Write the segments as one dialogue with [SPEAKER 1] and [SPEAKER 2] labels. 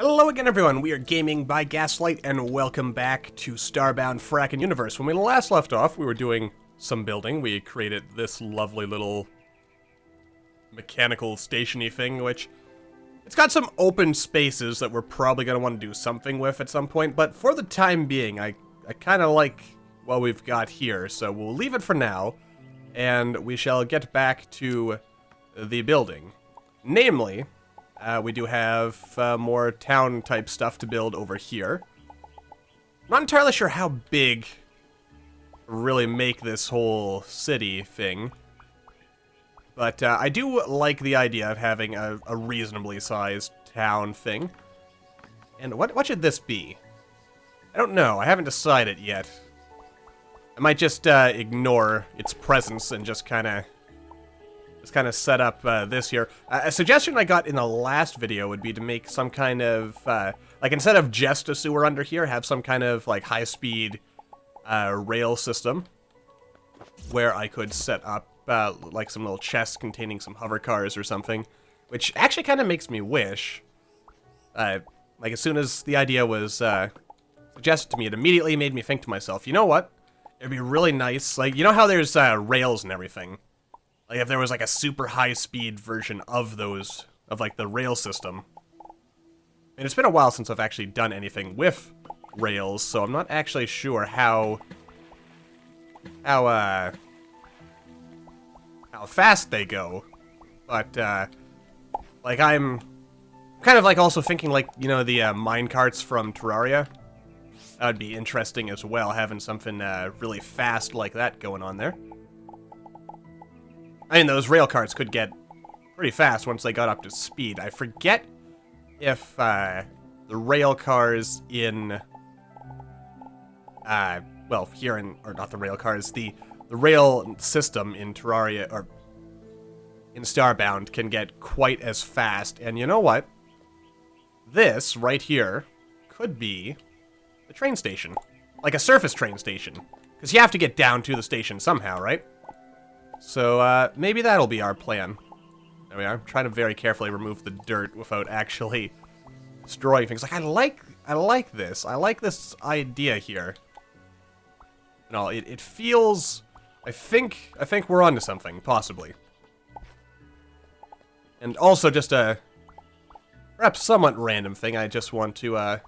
[SPEAKER 1] Hello again, everyone. We are Gaming by Gaslight, and welcome back to Starbound Frackin Universe. When we last left off, we were doing some building. We created this lovely little mechanical stationy thing, which it's got some open spaces that we're probably going to want to do something with at some point, but for the time being, I kind of like what we've got here, so we'll leave it for now, and we shall get back to the building. Namely, we do have more town-type stuff to build over here. Not entirely sure how big to really make this whole city thing. But I do like the idea of having a reasonably sized town thing. And what should this be? I don't know. I haven't decided yet. I might just ignore its presence and just kind of set up this here. A suggestion I got in the last video would be to make some kind of, like instead of just a sewer under here, have some kind of like high-speed rail system where I could set up like some little chests containing some hover cars or something, which actually kind of makes me wish, like as soon as the idea was suggested to me, it immediately made me think to myself, you know what? It'd be really nice, like, you know how there's rails and everything? Like, if there was, like, a super high-speed version of those, of, like, the rail system. And it's been a while since I've actually done anything with rails, so I'm not actually sure how fast they go. But, like, I'm kind of, like, also thinking, like, you know, the minecarts from Terraria. That would be interesting as well, having something really fast like that going on there. I mean, those rail carts could get pretty fast once they got up to speed. I forget if the rail cars in, well, here in, or not the rail cars, the rail system in Terraria, or in Starbound, can get quite as fast. And you know what? This, right here, could be the train station. Like a surface train station. Because you have to get down to the station somehow, right? So, maybe that'll be our plan. There we are. I'm trying to very carefully remove the dirt without actually destroying things. Like, I like this. I like this idea here. No, it feels... I think we're onto something, possibly. And also, just a perhaps somewhat random thing, I just want to,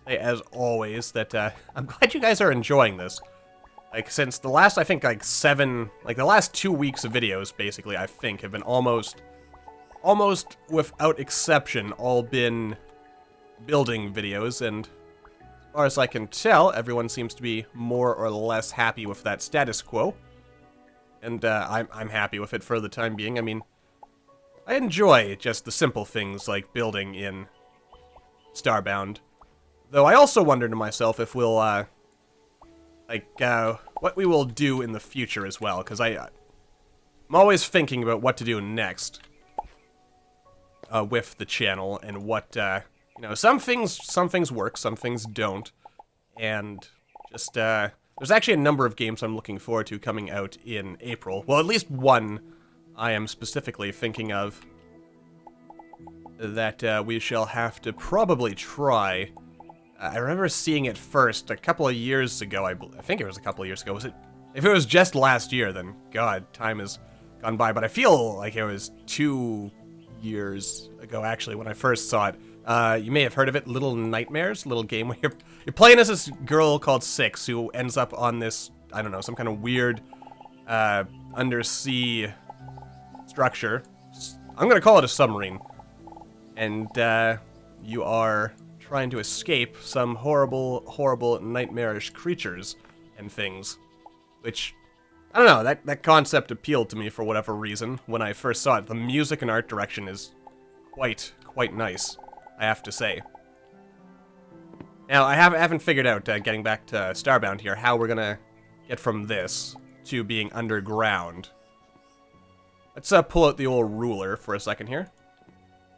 [SPEAKER 1] say, as always, that, I'm glad you guys are enjoying this. Like, since the last, I think, like, the last 2 weeks of videos, basically, I think, have been almost without exception, all been building videos, and as far as I can tell, everyone seems to be more or less happy with that status quo. And, I'm happy with it for the time being. I mean, I enjoy just the simple things like building in Starbound. Though I also wonder to myself if we'll, what we will do in the future as well, because I'm always thinking about what to do next with the channel, and what, you know, some things work, some things don't, and just, there's actually a number of games I'm looking forward to coming out in April. Well, at least one I am specifically thinking of that we shall have to probably try. I remember seeing it first a couple of years ago. I think it was a couple of years ago. Was it? If it was just last year, then God, time has gone by. But I feel like it was 2 years ago, actually, when I first saw it. You may have heard of it, Little Nightmares, a little game where you're playing as this girl called Six, who ends up on this, I don't know, some kind of weird undersea structure. I'm gonna call it a submarine. And you are trying to escape some horrible, nightmarish creatures and things. Which, I don't know, that concept appealed to me for whatever reason when I first saw it. The music and art direction is quite nice, I have to say. Now, I haven't figured out, getting back to Starbound here, how we're gonna get from this to being underground. Let's pull out the old ruler for a second here.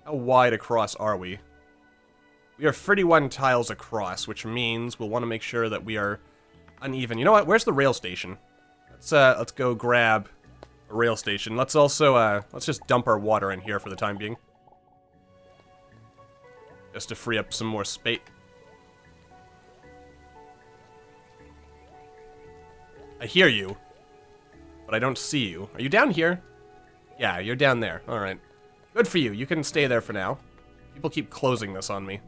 [SPEAKER 1] How wide across are we? We are 31 tiles across, which means we'll want to make sure that we are uneven. You know what? Where's the rail station? Let's go grab a rail station. Let's also let's just dump our water in here for the time being. just to free up some more space. I hear you, but I don't see you. Are you down here? Yeah, you're down there. Alright. Good for you. You can stay there for now. People keep closing this on me.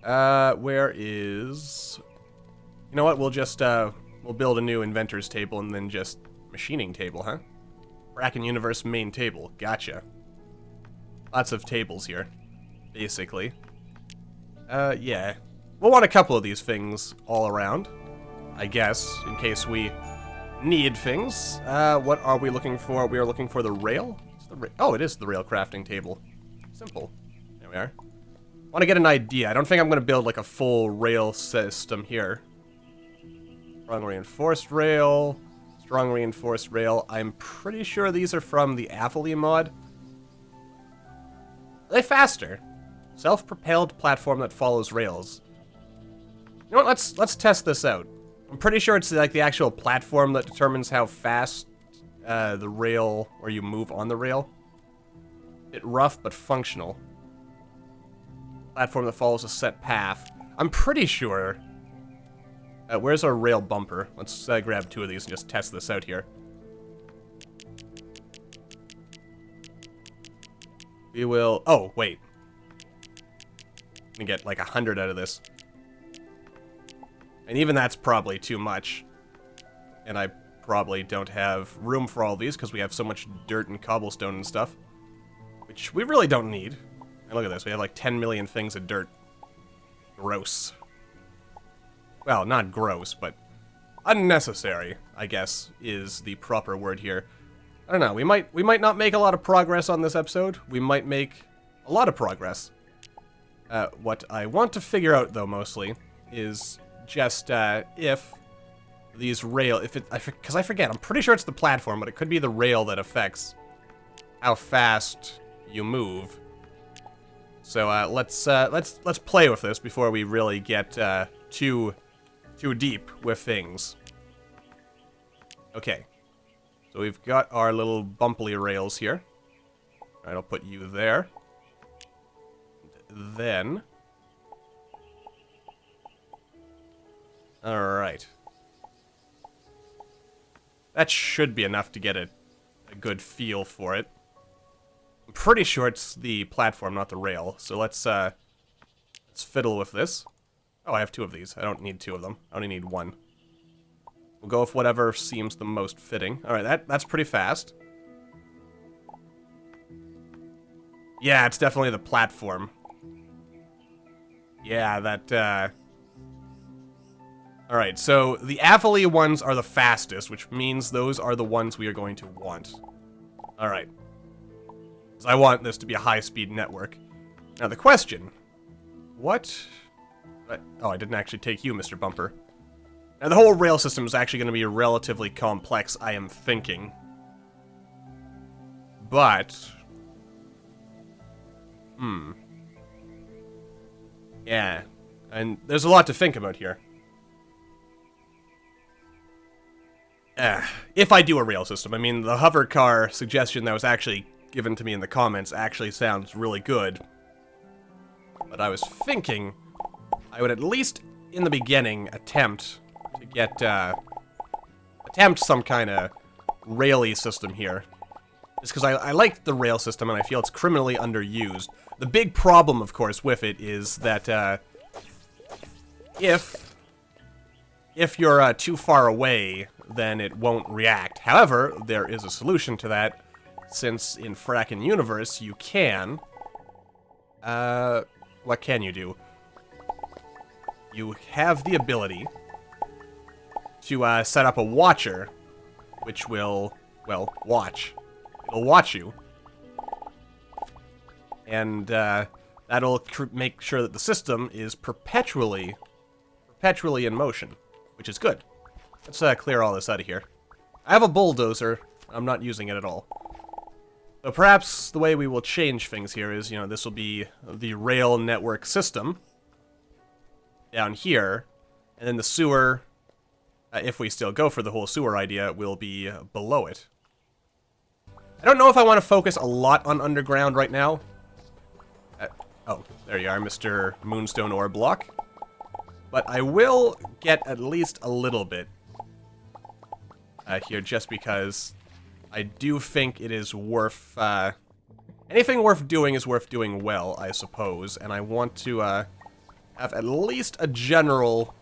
[SPEAKER 1] Where is... You know what? We'll just, we'll build a new inventor's table and then just machining table, huh? Frackin Univserse main table. Gotcha. Lots of tables here, basically. Yeah. We'll want a couple of these things all around, I guess, in case we need things. What are we looking for? We are looking for the rail? Oh, it is the rail crafting table. Simple. There we are. Want to get an idea. I don't think I'm going to build like a full rail system here. Strong reinforced rail. Strong reinforced rail. I'm pretty sure these are from the Athlete mod. Are they faster? Self-propelled platform that follows rails. You know what? Let's test this out. I'm pretty sure it's like the actual platform that determines how fast the rail, or you move on the rail. Bit rough, but functional. Platform that follows a set path. I'm pretty sure... where's our rail bumper? Let's grab two of these and just test this out here. We will... Oh, wait. I'm gonna get like 100 out of this. And even that's probably too much. And I probably don't have room for all these because we have so much dirt and cobblestone and stuff. Which we really don't need. And look at this, we have like 10 million things of dirt. Gross. Well, not gross, but unnecessary, I guess, is the proper word here. I don't know, we might not make a lot of progress on this episode. We might make a lot of progress. What I want to figure out, though, mostly, is just if these rail... Because I forget, I'm pretty sure it's the platform, but it could be the rail that affects how fast you move. So let's play with this before we really get too deep with things. Okay. So we've got our little bumply rails here. Alright, I'll put you there. And then... Alright. That should be enough to get a good feel for it. I'm pretty sure it's the platform, not the rail. So let's fiddle with this. Oh, I have two of these. I don't need two of them. I only need one. We'll go with whatever seems the most fitting. Alright, that's pretty fast. Yeah, it's definitely the platform. Yeah, that, Alright, so the Athlete ones are the fastest, which means those are the ones we are going to want. Alright. Because I want this to be a high-speed network. Now, the question... What... Oh, I didn't actually take you, Mr. Bumper. Now, the whole rail system is actually going to be relatively complex, I am thinking. But... Yeah. And there's a lot to think about here. If I do a rail system, I mean, the hover car suggestion that was actually given to me in the comments actually sounds really good. But I was thinking I would at least, in the beginning, attempt to get, attempt some kind of rail-y system here. Just because I like the rail system and I feel it's criminally underused. The big problem, of course, with it is that, if you're too far away, then it won't react. However, there is a solution to that, since in Frackin Univserse you can... what can you do? You have the ability to set up a watcher, which will, well, watch. It'll watch you. And that'll make sure that the system is perpetually in motion, which is good. Let's clear all this out of here. I have a bulldozer. I'm not using it at all. So perhaps the way we will change things here is, you know, this will be the rail network system down here, and then the sewer, if we still go for the whole sewer idea, will be below it. I don't know if I want to focus a lot on underground right now. Oh, there you are, Mr. Moonstone Ore Block. But I will get at least a little bit here, just because I do think it is worth... anything worth doing is worth doing well, I suppose. And I want to have at least a general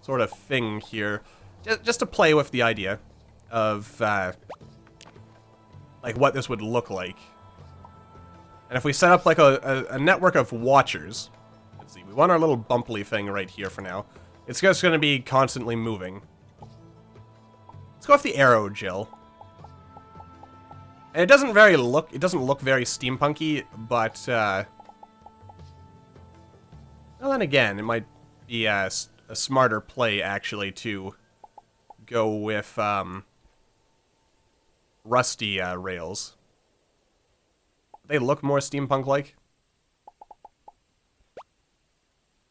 [SPEAKER 1] sort of thing here, just to play with the idea of like what this would look like. And if we set up like a network of watchers, let's see, we want our little bumply thing right here for now. It's just going to be constantly moving. Let's go with the arrow gel. And it doesn't look very steampunky, but well, then again, it might be a smarter play actually to go with rusty rails. They look more steampunk-like?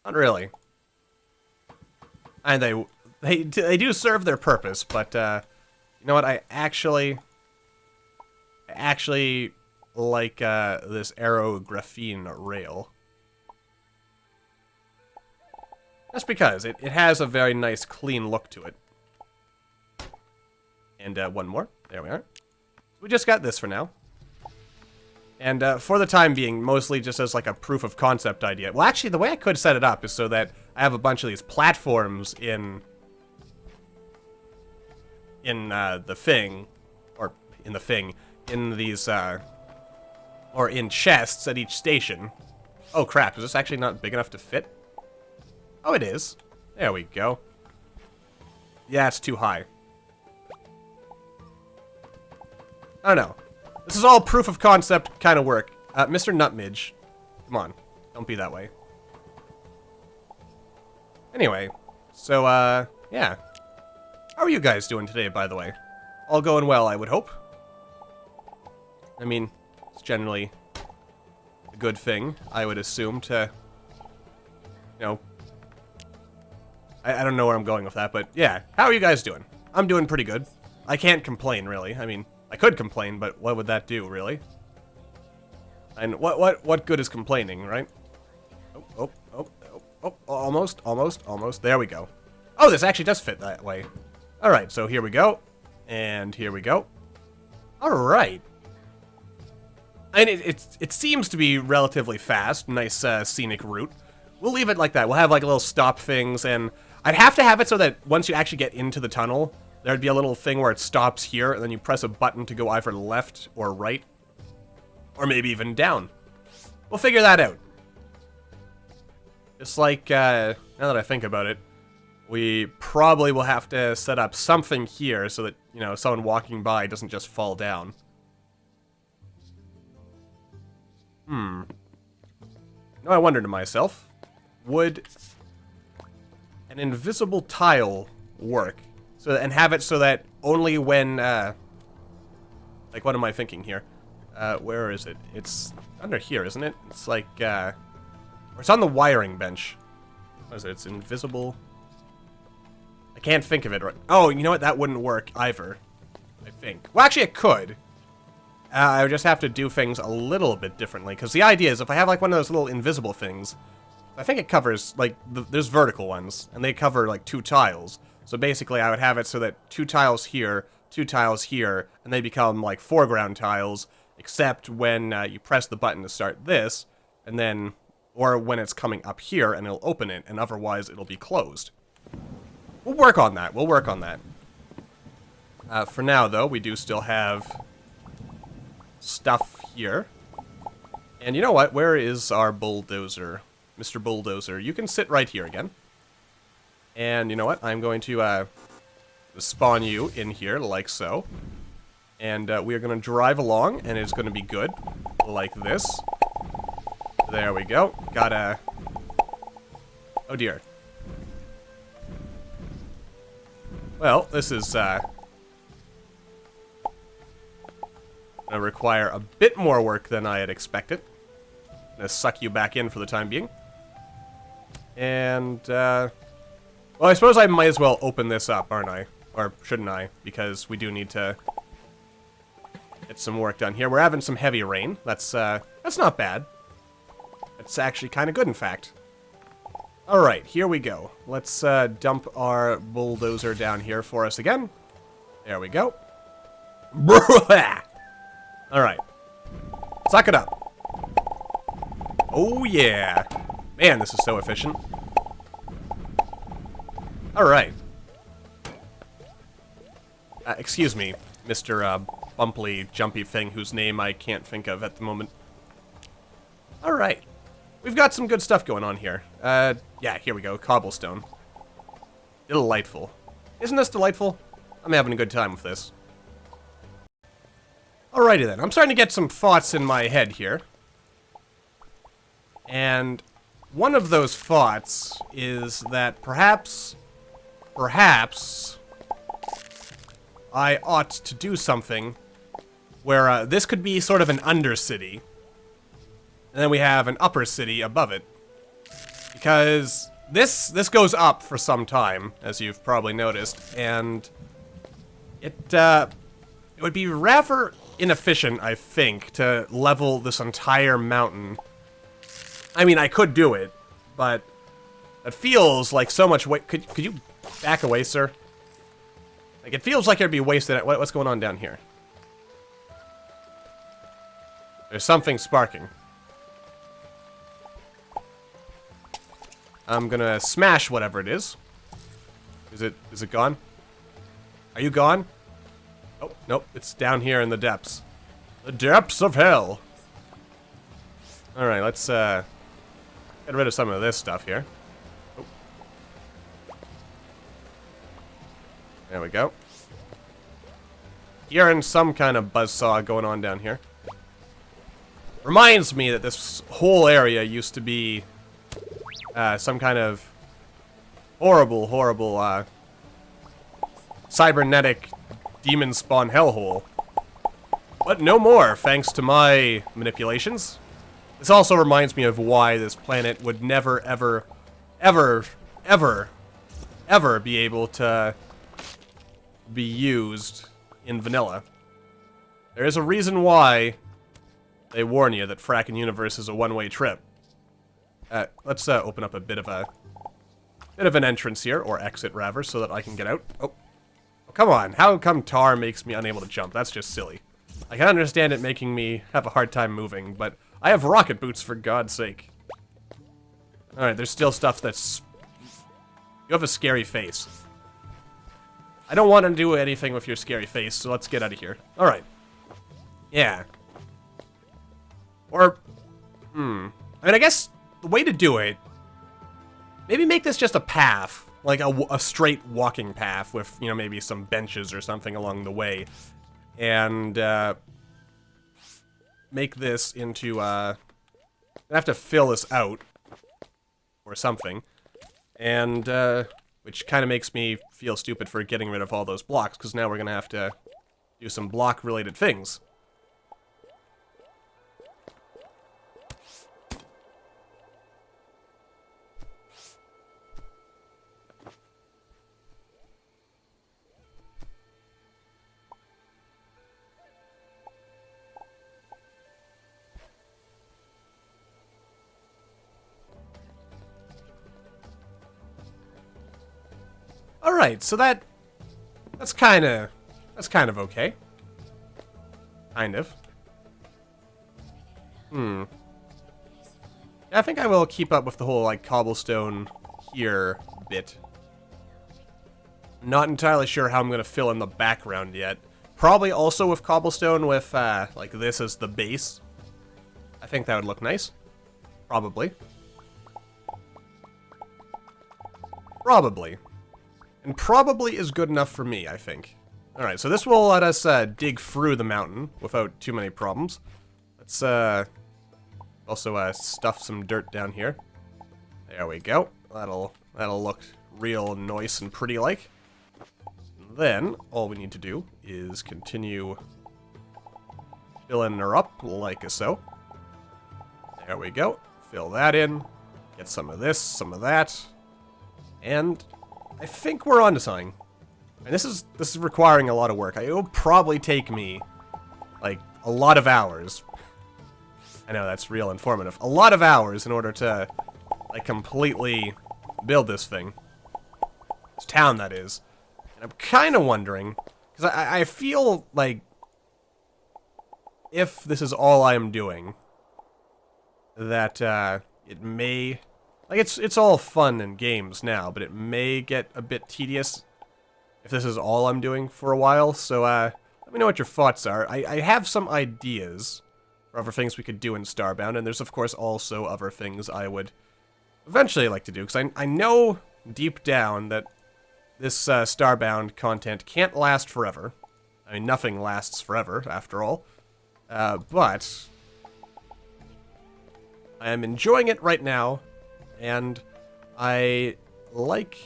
[SPEAKER 1] Not really. And they do serve their purpose, but you know what? I actually like this arrow graphene rail. Just because it has a very nice, clean look to it. And one more. There we are. We just got this for now. And for the time being, mostly just as like a proof of concept idea. Well, actually, the way I could set it up is so that I have a bunch of these platforms in the thing, or in the thing, in these, or in chests at each station. Oh crap, is this actually not big enough to fit? Oh, it is. There we go. Yeah, it's too high. I don't know. This is all proof of concept kind of work. Mr. Nutmidge. Come on. Don't be that way. Anyway. So, yeah. How are you guys doing today, by the way? All going well, I would hope. I mean, it's generally a good thing, I would assume, to, you know... I don't know where I'm going with that, but yeah. How are you guys doing? I'm doing pretty good. I can't complain, really. I mean... I could complain, but what would that do, really? And what good is complaining, right? Oh, almost. There we go. Oh, this actually does fit that way. Alright, so here we go. And here we go. Alright. And it seems to be relatively fast. Nice, scenic route. We'll leave it like that. We'll have, like, little stop things, and I'd have to have it so that once you actually get into the tunnel... There'd be a little thing where it stops here, and then you press a button to go either left or right. Or maybe even down. We'll figure that out. Just like, now that I think about it, we probably will have to set up something here so that, you know, someone walking by doesn't just fall down. No, I wondered to myself, would an invisible tile work? So, and have it so that only when, like, what am I thinking here? Where is it? It's under here, isn't it? It's like, or it's on the wiring bench. What is it? It's invisible. I can't think of it right. Oh, you know what? That wouldn't work either, I think. Well, actually, it could. I would just have to do things a little bit differently, because the idea is if I have, like, one of those little invisible things, I think it covers, like, there's vertical ones, and they cover, like, 2 tiles. So basically, I would have it so that 2 tiles here, 2 tiles here, and they become, like, foreground tiles, except when you press the button to start this, and then, or when it's coming up here, and it'll open it, and otherwise it'll be closed. We'll work on that. We'll work on that. For now, though, we do still have stuff here. And you know what? Where is our bulldozer? Mr. Bulldozer, you can sit right here again. And you know what? I'm going to spawn you in here, like so. And we are going to drive along, and it's going to be good, like this. There we go. Gotta... Oh dear. Well, this is going to require a bit more work than I had expected. I'm going to suck you back in for the time being. And, well, I suppose I might as well open this up, aren't I? Or shouldn't I? Because we do need to get some work done here. We're having some heavy rain. That's not bad. It's actually kind of good, in fact. Alright, here we go. Let's dump our bulldozer down here for us again. There we go. Alright. Suck it up. Oh, yeah. Man, this is so efficient. Alright. Excuse me, Mr. Bumply, Jumpy thing whose name I can't think of at the moment. Alright. We've got some good stuff going on here. Yeah, here we go. Cobblestone. Delightful. Isn't this delightful? I'm having a good time with this. Alrighty then. I'm starting to get some thoughts in my head here. And one of those thoughts is that perhaps I ought to do something where this could be sort of an undercity. And then we have an upper city above it. Because this goes up for some time, as you've probably noticed, and it would be rather inefficient, I think, to level this entire mountain. I mean, I could do it, but it feels like so much weight. Could you back away, sir? Like, it feels like it'd be wasted. What's going on down here? There's something sparking. I'm gonna smash whatever it is. Is it gone? Are you gone? Oh, nope, it's down here in the depths. The depths of hell! Alright, let's get rid of some of this stuff here. Oh. There we go. Hearing some kind of buzzsaw going on down here. Reminds me that this whole area used to be some kind of horrible cybernetic demon spawn hellhole. But no more, thanks to my manipulations. This also reminds me of why this planet would never, ever be able to be used in vanilla. There is a reason why they warn you that Frackin Universe is a one-way trip. Let's open up a bit of an entrance here, or exit rather, so that I can get out. Oh, come on! How come tar makes me unable to jump? That's just silly. I can understand it making me have a hard time moving, but I have rocket boots for God's sake. All right, there's still stuff that's. You have a scary face. I don't want to do anything with your scary face, so let's get out of here. All right. Yeah. Or, I mean, I guess. The way to do it, maybe make this just a path, like a straight walking path with, you know, maybe some benches or something along the way, and make this into, I have to fill this out, or something, and, which kind of makes me feel stupid for getting rid of all those blocks, because now we're going to have to do some block-related things. Alright, so that's kind of okay. Kind of. Yeah, I think I will keep up with the whole, like, cobblestone here bit. Not entirely sure how I'm going to fill in the background yet. Probably also with cobblestone with, like, this as the base. I think that would look nice. Probably. Probably. And probably is good enough for me, I think. Alright, so this will let us dig through the mountain without too many problems. Let's also stuff some dirt down here. There we go. That'll look real nice and pretty like. Then all we need to do is continue filling her up like so. There we go. Fill that in. Get some of this, some of that. And I think we're onto something. And this is requiring a lot of work. It will probably take me, like, a lot of hours. I know, that's real informative. A lot of hours in order to, like, completely build this thing. This town, that is. And I'm kind of wondering, because I feel like if this is all I'm doing, that it may... Like, it's all fun and games now, but it may get a bit tedious if this is all I'm doing for a while. So, let me know what your thoughts are. I have some ideas for other things we could do in Starbound, and there's, of course, also other things I would eventually like to do, because I know deep down that this Starbound content can't last forever. I mean, nothing lasts forever, after all. But I am enjoying it right now. And I like...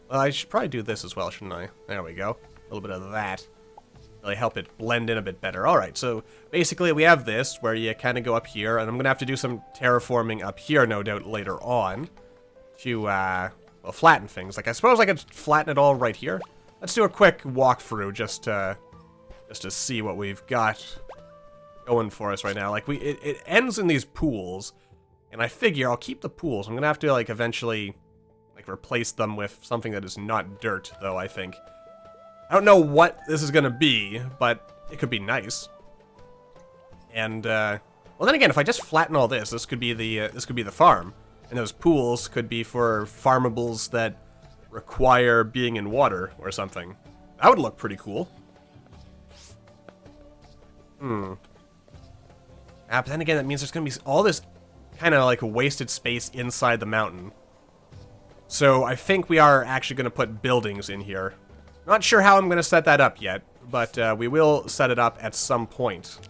[SPEAKER 1] Well, I should probably do this as well, shouldn't I? There we go. A little bit of that. Really help it blend in a bit better. Alright, so basically we have this, where you kind of go up here, and I'm going to have to do some terraforming up here, no doubt, later on. To, well, flatten things. Like, I suppose I could flatten it all right here. Let's do a quick walkthrough, just to see what we've got going for us right now. Like, it ends in these pools. And I figure I'll keep the pools. I'm gonna have to, like, eventually, like, replace them with something that is not dirt, though, I think. I don't know what this is gonna be, but it could be nice. And, well, then again, if I just flatten all this, this could be the farm. And those pools could be for farmables that require being in water or something. That would look pretty cool. But then again, that means there's gonna be all this kind of like wasted space inside the mountain. So I think we are actually going to put buildings in here. Not sure how I'm going to set that up yet, but we will set it up at some point.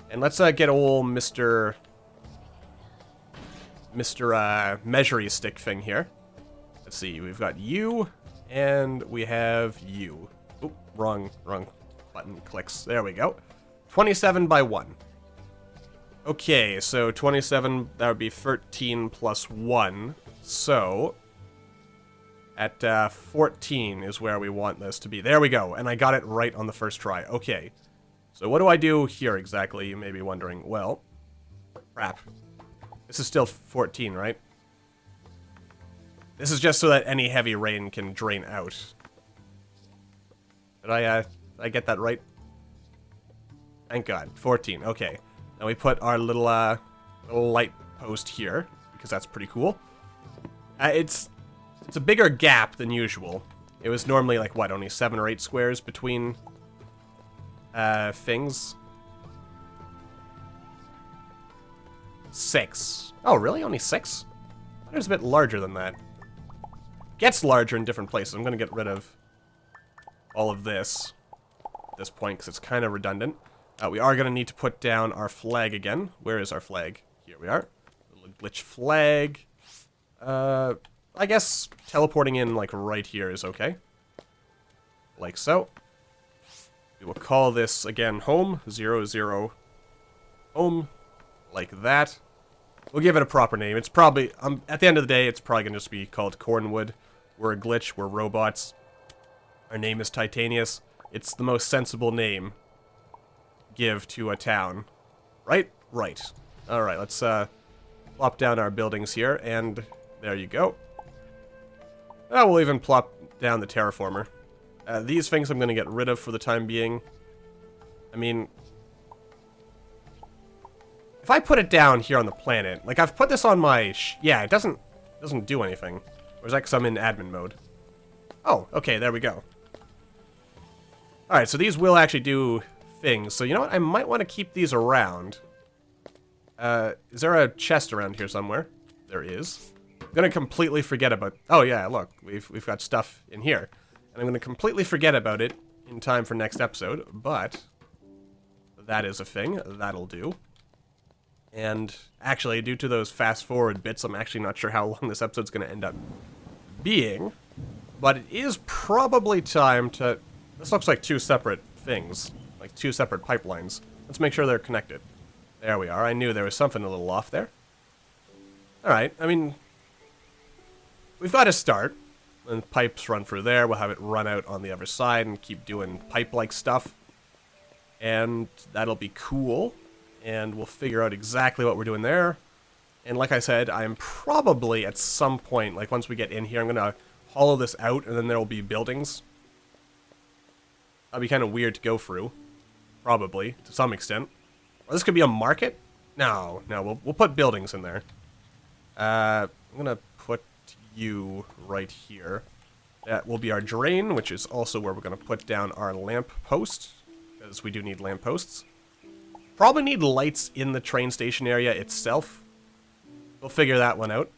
[SPEAKER 1] And let's get old Mr. Measuring stick thing here. Let's see, we've got you, and we have you. Oop, wrong button clicks. There we go. 27 by 1. Okay, so 27, that would be 13 plus 1. So, at 14 is where we want this to be. There we go, and I got it right on the first try. Okay, so what do I do here exactly, you may be wondering. Well, crap. This is still 14, right? This is just so that any heavy rain can drain out. Did I get that right? Thank God, 14, okay. Now we put our little light post here, because that's pretty cool. It's a bigger gap than usual. It was normally, like, what, only 7 or 8 squares between things? 6. Oh, really? Only 6? It was a bit larger than that. It gets larger in different places. I'm going to get rid of all of this at this point, because it's kind of redundant. We are going to need to put down our flag again. Where is our flag? Here we are. Little glitch flag. I guess teleporting in, like, right here is okay. Like so. We will call this, again, home. 0, 0, home. Like that. We'll give it a proper name. It's probably, at the end of the day, it's probably going to just be called Cornwood. We're a glitch. We're robots. Our name is Titanius. It's the most sensible name give to a town. Right? Right. Alright, let's plop down our buildings here, and there you go. We'll even plop down the terraformer. These things I'm going to get rid of for the time being. I mean, if I put it down here on the planet, like I've put this on my... yeah, it doesn't do anything. Or is that because I'm in admin mode? Oh, okay, there we go. Alright, so these will actually do things. So you know what? I might want to keep these around. Is there a chest around here somewhere? There is. I'm gonna completely forget about... oh yeah, look, we've got stuff in here. And I'm gonna completely forget about it in time for next episode, but that is a thing. That'll do. And actually, due to those fast-forward bits, I'm actually not sure how long this episode's gonna end up being. But it is probably time to... this looks like 2 separate things. Like 2 separate pipelines. Let's make sure they're connected. There we are. I knew there was something a little off there. Alright, I mean... we've got to start. And pipes run through there. We'll have it run out on the other side and keep doing pipe-like stuff. And that'll be cool. And we'll figure out exactly what we're doing there. And like I said, I'm probably at some point, like once we get in here, I'm going to hollow this out, and then there will be buildings. That'd be kind of weird to go through. Probably, to some extent. Or this could be a market? No, we'll put buildings in there. I'm going to put you right here. That will be our drain, which is also where we're going to put down our lamp post, because we do need lamp posts. Probably need lights in the train station area itself. We'll figure that one out.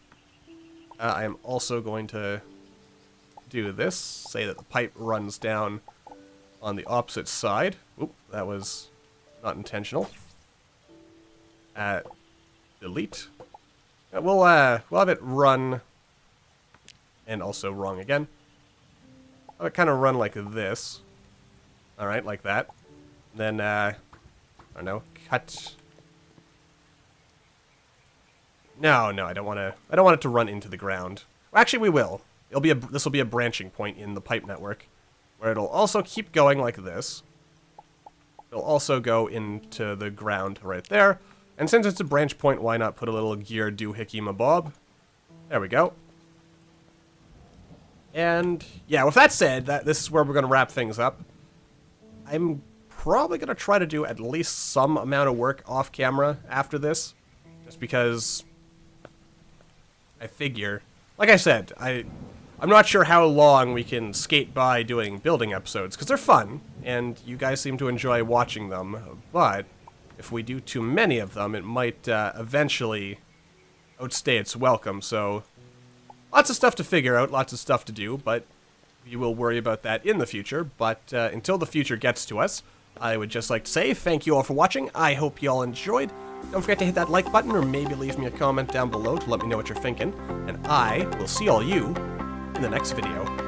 [SPEAKER 1] I am also going to do this. Say that the pipe runs down on the opposite side. Oop, that was not intentional. Delete. We'll have it run, and also wrong again. Have it kind of run like this. Alright, like that. Then, I don't know, cut. No, I don't want it to run into the ground. Well, actually, we will. This will be a branching point in the pipe network, where it'll also keep going like this. It'll also go into the ground right there. And since it's a branch point, why not put a little gear doohickey mabob? There we go. And yeah, with that said, this is where we're going to wrap things up. I'm probably going to try to do at least some amount of work off camera after this. Just because I figure, like I said, I'm not sure how long we can skate by doing building episodes, because they're fun, and you guys seem to enjoy watching them, but if we do too many of them, it might eventually outstay its welcome, so lots of stuff to figure out, lots of stuff to do, but we will worry about that in the future. But until the future gets to us, I would just like to say thank you all for watching. I hope you all enjoyed. Don't forget to hit that like button, or maybe leave me a comment down below to let me know what you're thinking. And I will see all you in the next video.